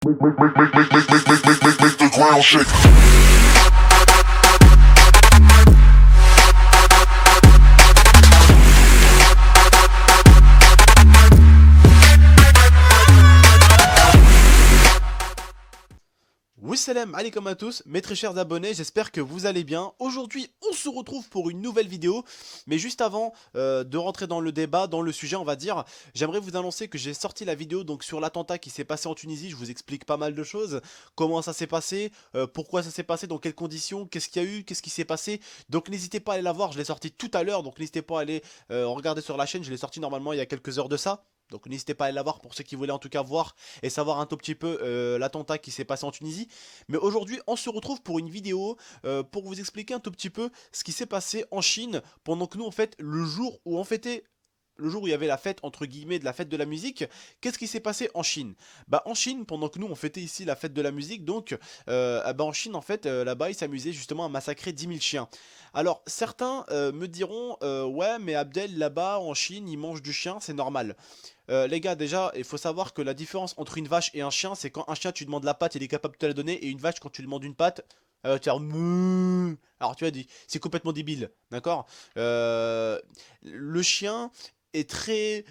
Make the ground shake. Oui, salam alaikum à tous, mes très chers abonnés, j'espère que vous allez bien. Aujourd'hui, on se retrouve pour une nouvelle vidéo, mais juste avant de rentrer dans le débat, dans le sujet, on va dire, j'aimerais vous annoncer que j'ai sorti la vidéo donc sur l'attentat qui s'est passé en Tunisie. Je vous explique pas mal de choses, comment ça s'est passé, pourquoi ça s'est passé, dans quelles conditions, qu'est-ce qu'il y a eu, qu'est-ce qui s'est passé. Donc n'hésitez pas à aller la voir, je l'ai sorti tout à l'heure, donc n'hésitez pas à aller regarder sur la chaîne, je l'ai sorti normalement il y a quelques heures de ça. Donc n'hésitez pas à aller la voir pour ceux qui voulaient en tout cas voir et savoir un tout petit peu l'attentat qui s'est passé en Tunisie. Mais aujourd'hui, on se retrouve pour une vidéo pour vous expliquer un tout petit peu ce qui s'est passé en Chine pendant que nous, en fait, le jour où on fêtait le jour où il y avait la fête entre guillemets de la fête de la musique, qu'est-ce qui s'est passé en Chine? Bah en Chine, pendant que nous on fêtait ici la fête de la musique, donc bah en Chine en fait là-bas ils s'amusaient justement à massacrer 10 000 chiens. Alors certains me diront ouais mais Abdel là-bas en Chine ils mangent du chien, c'est normal. Les gars, déjà, il faut savoir que la différence entre une vache et un chien, c'est quand un chien, tu demandes la patte, il est capable de te la donner, et une vache, quand tu lui demandes une patte, tu vas dire meuh. Alors, tu vois, c'est complètement débile, d'accord. Le chien est très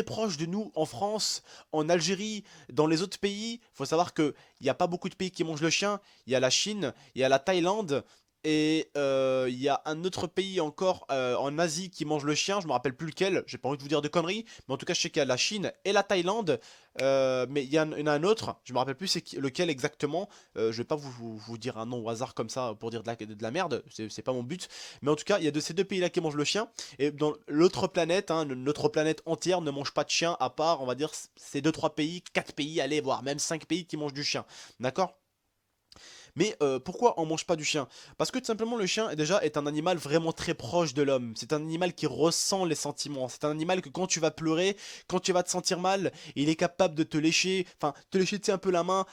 proche de nous en France, en Algérie, dans les autres pays. Il faut savoir qu'il n'y a pas beaucoup de pays qui mangent le chien. Il y a la Chine, il y a la Thaïlande. Et il y a un autre pays encore en Asie qui mange le chien, je me rappelle plus lequel, j'ai pas envie de vous dire de conneries, mais en tout cas je sais qu'il y a la Chine et la Thaïlande, mais il y en a un autre, je me rappelle plus lequel exactement, je vais pas vous dire un nom au hasard comme ça pour dire de la merde, c'est pas mon but, mais en tout cas il y a de ces deux pays là qui mangent le chien, et dans l'autre planète, hein, notre planète entière ne mange pas de chien à part on va dire ces deux trois pays, 4 pays, allez voir, même 5 pays qui mangent du chien, d'accord? Mais pourquoi on mange pas du chien? Parce que tout simplement le chien déjà est un animal vraiment très proche de l'homme. C'est un animal qui ressent les sentiments. C'est un animal que quand tu vas pleurer, quand tu vas te sentir mal, il est capable de te lécher, enfin te lécher tu sais un peu la main.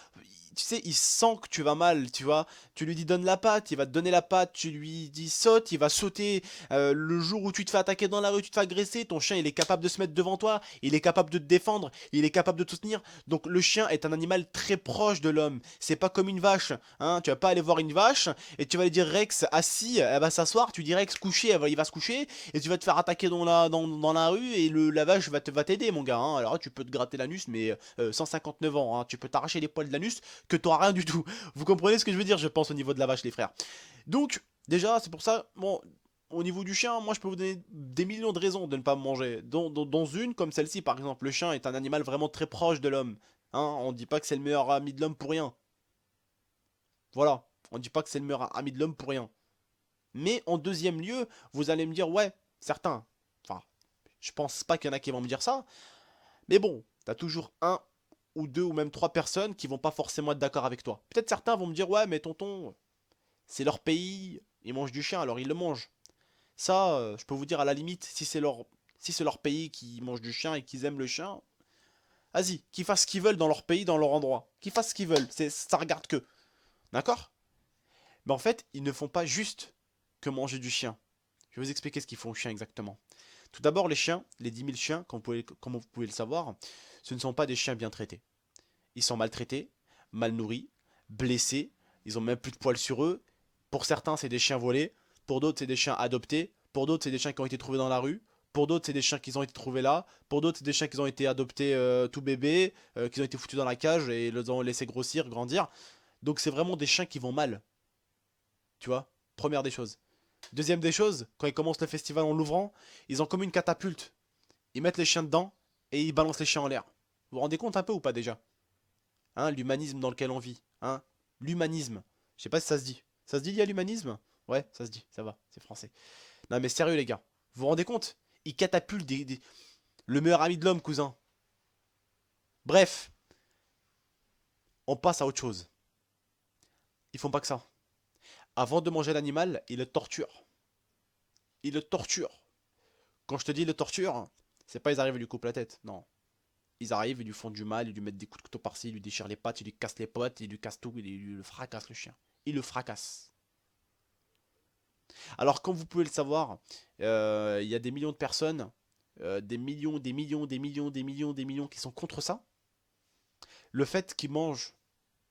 Tu sais, il sent que tu vas mal, tu vois. Tu lui dis donne la patte, il va te donner la patte. Tu lui dis saute, il va sauter. Le jour où tu te fais attaquer dans la rue, tu te fais agresser, ton chien il est capable de se mettre devant toi, il est capable de te défendre, il est capable de te soutenir. Donc le chien est un animal très proche de l'homme. C'est pas comme une vache. Hein, tu vas pas aller voir une vache et tu vas lui dire Rex assis, elle va s'asseoir, tu dis Rex couché, il va se coucher et tu vas te faire attaquer dans la rue et la vache va t'aider mon gars. Hein. Alors tu peux te gratter l'anus mais 159 ans, hein. Tu peux t'arracher les poils de l'anus que t'auras rien du tout. Vous comprenez ce que je veux dire je pense au niveau de la vache les frères. Donc déjà c'est pour ça, bon, au niveau du chien, moi je peux vous donner des millions de raisons de ne pas me manger. Dans une comme celle-ci par exemple, le chien est un animal vraiment très proche de l'homme. Hein, on dit pas que c'est le meilleur ami de l'homme pour rien. Voilà, on dit pas que c'est le meilleur ami de l'homme pour rien. Mais en deuxième lieu, vous allez me dire, ouais, certains. Enfin, je pense pas qu'il y en a qui vont me dire ça. Mais bon, t'as toujours un ou deux ou même trois personnes qui vont pas forcément être d'accord avec toi. Peut-être certains vont me dire, ouais, mais tonton, c'est leur pays, ils mangent du chien, alors ils le mangent. Ça, je peux vous dire à la limite, si c'est leur pays qui mange du chien et qu'ils aiment le chien, vas-y, qu'ils fassent ce qu'ils veulent dans leur pays, dans leur endroit. Qu'ils fassent ce qu'ils veulent, ça regarde que. D'accord? Mais en fait, ils ne font pas juste que manger du chien. Je vais vous expliquer ce qu'ils font aux chiens exactement. Tout d'abord, les chiens, les 10 000 chiens, comme vous pouvez le savoir, ce ne sont pas des chiens bien traités. Ils sont maltraités, mal nourris, blessés, ils ont même plus de poils sur eux. Pour certains, c'est des chiens volés, pour d'autres, c'est des chiens adoptés, pour d'autres, c'est des chiens qui ont été trouvés dans la rue, pour d'autres, c'est des chiens qui ont été trouvés là, pour d'autres, c'est des chiens qui ont été adoptés tout bébés, qui ont été foutus dans la cage et les ont laissés grossir, grandir. Donc c'est vraiment des chiens qui vont mal. Tu vois, première des choses. Deuxième des choses, quand ils commencent le festival en l'ouvrant, ils ont comme une catapulte. Ils mettent les chiens dedans et ils balancent les chiens en l'air. Vous vous rendez compte un peu ou pas déjà? Hein, l'humanisme dans lequel on vit. Hein, l'humanisme. Je sais pas si ça se dit. Ça se dit, il y a l'humanisme? Ouais, ça se dit, ça va, c'est français. Non mais sérieux les gars, vous vous rendez compte? Ils catapultent le meilleur ami de l'homme, cousin. Bref, on passe à autre chose. Ils font pas que ça. Avant de manger l'animal, ils le torturent. Ils le torturent. Quand je te dis le torture, c'est pas ils arrivent et lui coupent la tête, non. Ils arrivent, ils lui font du mal, ils lui mettent des coups de couteau par-ci, ils lui déchirent les pattes, ils lui cassent les potes, ils lui cassent tout, ils lui le fracassent le chien. Ils le fracassent. Alors comme vous pouvez le savoir, il y a des millions de personnes, des millions qui sont contre ça. le fait qu'ils mangent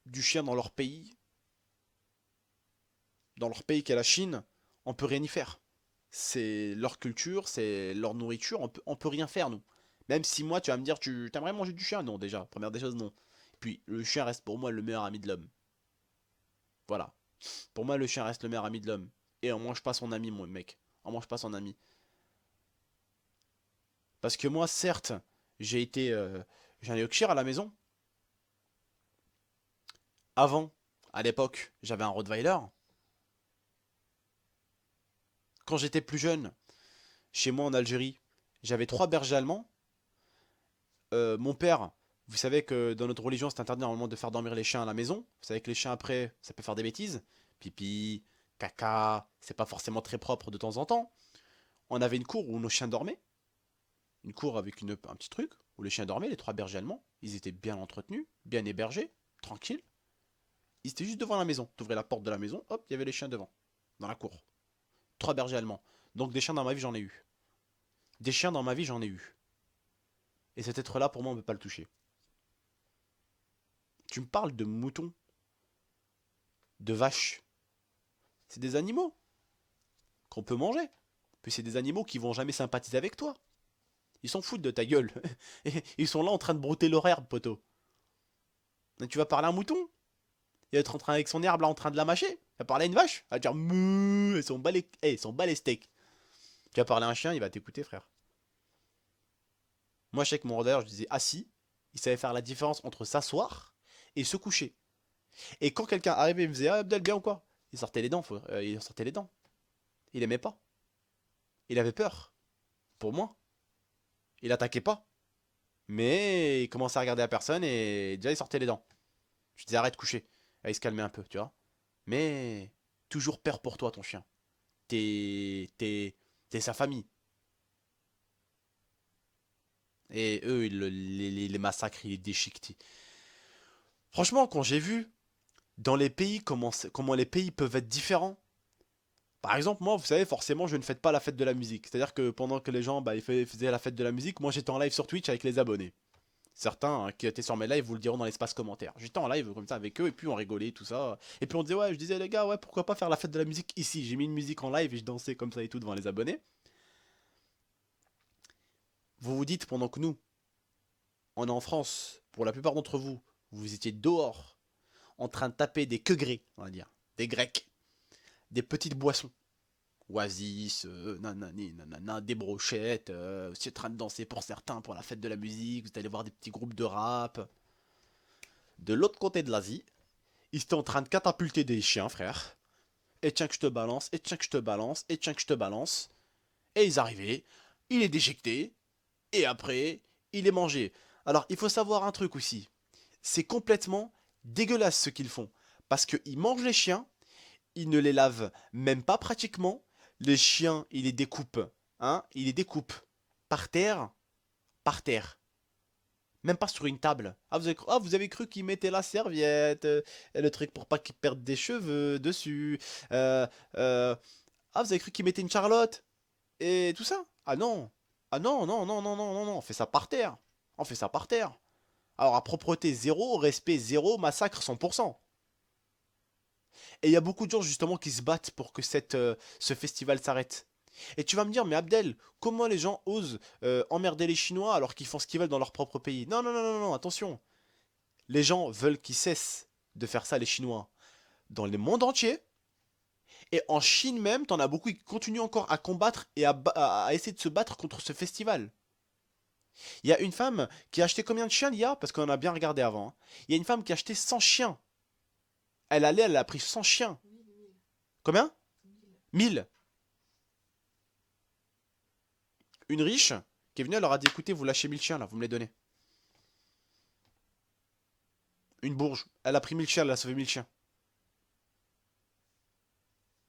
du chien dans leur pays qu'est la Chine, on peut rien y faire. C'est leur culture, c'est leur nourriture, on peut rien faire nous. Même si moi tu vas me dire tu t'aimerais manger du chien, non déjà, première des choses non. Puis le chien reste pour moi le meilleur ami de l'homme. Voilà. Pour moi le chien reste le meilleur ami de l'homme. Et on mange pas son ami mon mec. On mange pas son ami. Parce que moi certes, j'ai un Yorkshire à la maison. Avant, à l'époque, j'avais un Rottweiler. Quand j'étais plus jeune, chez moi en Algérie, j'avais trois bergers allemands. Mon père, vous savez que dans notre religion, c'est interdit normalement de faire dormir les chiens à la maison. Vous savez que les chiens après, ça peut faire des bêtises. Pipi, caca, c'est pas forcément très propre de temps en temps. On avait une cour où nos chiens dormaient. Une cour avec un petit truc où les chiens dormaient, les trois bergers allemands. Ils étaient bien entretenus, bien hébergés, tranquilles. Ils étaient juste devant la maison. T'ouvrais la porte de la maison, hop, il y avait les chiens devant, dans la cour. Trois bergers allemands. Donc des chiens dans ma vie, j'en ai eu. Des chiens dans ma vie, j'en ai eu. Et cet être-là, pour moi, on ne peut pas le toucher. Tu me parles de moutons, de vaches. C'est des animaux qu'on peut manger. Puis c'est des animaux qui vont jamais sympathiser avec toi. Ils s'en foutent de ta gueule. Ils sont là en train de brouter leur herbe, poteau. Et tu vas parler à un mouton. Il va être en train avec son herbe là en train de la mâcher. Tu vas parler à une vache. Elle va dire meuh, ils sont bas les steaks. Tu vas parler à un chien, il va t'écouter, frère. Moi, je sais que mon rôdeur, je disais assis. Il savait faire la différence entre s'asseoir et se coucher. Et quand quelqu'un arrivait, il me faisait ah, Abdel, bien ou quoi? Il sortait les dents, il sortait les dents. Il aimait pas. Il avait peur. Pour moi. Il attaquait pas. Mais il commençait à regarder la personne et déjà il sortait les dents. Je disais arrête de coucher. Ah, il se calmait un peu, tu vois. Mais toujours peur pour toi, ton chien. T'es sa famille. Et eux, ils les massacrent, ils les déchiquetent. Franchement, quand j'ai vu dans les pays comment les pays peuvent être différents. Par exemple, moi, vous savez, forcément, je ne fête pas la fête de la musique. C'est-à-dire que pendant que les gens bah, faisaient la fête de la musique, moi j'étais en live sur Twitch avec les abonnés. Certains hein, qui étaient sur mes lives vous le diront dans l'espace commentaire. J'étais en live comme ça avec eux et puis on rigolait, tout ça. Et puis on disait, ouais, je disais, les gars, ouais, pourquoi pas faire la fête de la musique ici. J'ai mis une musique en live et je dansais comme ça et tout devant les abonnés. Vous vous dites, pendant que nous, on est en France, pour la plupart d'entre vous, vous étiez dehors, en train de taper des queugrés, on va dire, des grecs, des petites boissons. Oasis, nanani, nanana, des brochettes, aussi en train de danser pour certains pour la fête de la musique, vous allez voir des petits groupes de rap. De l'autre côté de l'Asie, ils étaient en train de catapulter des chiens, frère. Et tiens que je te balance, et tiens que je te balance, et tiens que je te balance. Et ils arrivaient, il est déjecté, et après, il est mangé. Alors, il faut savoir un truc aussi. C'est complètement dégueulasse ce qu'ils font. Parce qu'ils mangent les chiens, ils ne les lavent même pas pratiquement. Les chiens, ils les découpent. Hein, ils les découpent. Par terre. Par terre. Même pas sur une table. Ah, vous avez cru qu'ils mettaient la serviette, le truc pour pas qu'ils perdent des cheveux dessus. Euh, euh, ah, vous avez cru qu'ils mettaient une charlotte et tout ça? Ah non. Ah non, non, non, non, non, non, non. On fait ça par terre. On fait ça par terre. Alors, à propreté zéro, respect zéro, massacre 100%. Et il y a beaucoup de gens justement qui se battent pour que ce festival s'arrête. Et tu vas me dire, mais Abdel, comment les gens osent emmerder les Chinois alors qu'ils font ce qu'ils veulent dans leur propre pays? Non, non, non, non, non, attention. Les gens veulent qu'ils cessent de faire ça, les Chinois, dans le monde entier. Et en Chine même, t'en as beaucoup qui continuent encore à combattre et à essayer de se battre contre ce festival. Il y a une femme qui a acheté combien de chiens, il y a? Parce qu'on a bien regardé avant. Hein. Il y a une femme qui a acheté 100 chiens. Elle a pris 100 chiens. Combien? 1000. Une riche qui est venue, elle leur a dit écoutez, vous lâchez 1000 chiens là, vous me les donnez. Une bourge, elle a pris 1000 chiens, elle a sauvé 1000 chiens.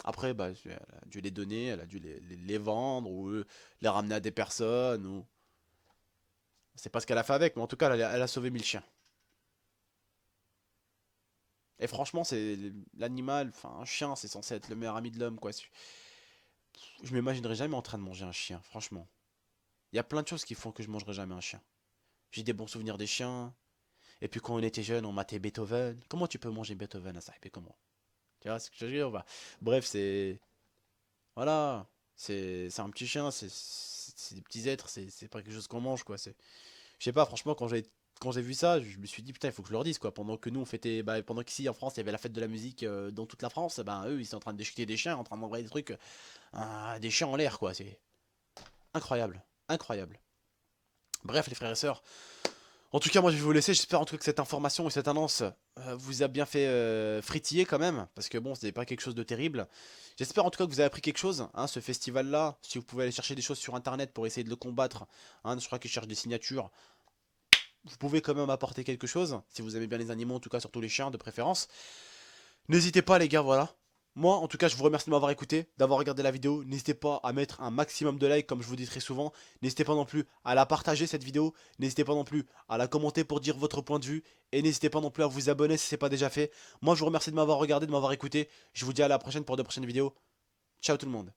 Après, bah, elle a dû les donner, elle a dû les vendre ou les ramener à des personnes. Ou... C'est pas ce qu'elle a fait avec, mais en tout cas, elle a sauvé 1000 chiens. Et franchement, c'est l'animal, enfin, un chien, c'est censé être le meilleur ami de l'homme, quoi. Je m'imaginerais jamais en train de manger un chien, franchement. Il y a plein de choses qui font que je mangerai jamais un chien. J'ai des bons souvenirs des chiens. Et puis quand on était jeune, on matait Beethoven. Comment tu peux manger Beethoven à ça? Et puis comment? Tu vois ce que je veux dire? Bah, bref, c'est... Voilà. C'est un petit chien, c'est des petits êtres, c'est pas quelque chose qu'on mange, quoi. Je sais pas, franchement, quand j'ai vu ça, je me suis dit, putain, il faut que je leur dise, quoi. Pendant que nous, on fêtait... Bah, pendant qu'ici, en France, il y avait la fête de la musique dans toute la France, ben eux, ils sont en train de déchiqueter des chiens, en train d'envoyer des trucs... des chiens en l'air, quoi. C'est incroyable. Incroyable. Bref, les frères et sœurs, en tout cas, moi je vais vous laisser. J'espère en tout cas que cette information et cette annonce vous a bien fait fritiller quand même. Parce que bon, c'était pas quelque chose de terrible. J'espère en tout cas que vous avez appris quelque chose. Hein, ce festival-là, si vous pouvez aller chercher des choses sur internet pour essayer de le combattre. Hein, je crois qu'ils cherchent des signatures. Vous pouvez quand même apporter quelque chose. Si vous aimez bien les animaux, en tout cas surtout les chiens de préférence. N'hésitez pas les gars, voilà. Moi, en tout cas, je vous remercie de m'avoir écouté, d'avoir regardé la vidéo. N'hésitez pas à mettre un maximum de likes, comme je vous dis très souvent. N'hésitez pas non plus à la partager, cette vidéo. N'hésitez pas non plus à la commenter pour dire votre point de vue. Et n'hésitez pas non plus à vous abonner si ce n'est pas déjà fait. Moi, je vous remercie de m'avoir regardé, de m'avoir écouté. Je vous dis à la prochaine pour de prochaines vidéos. Ciao tout le monde.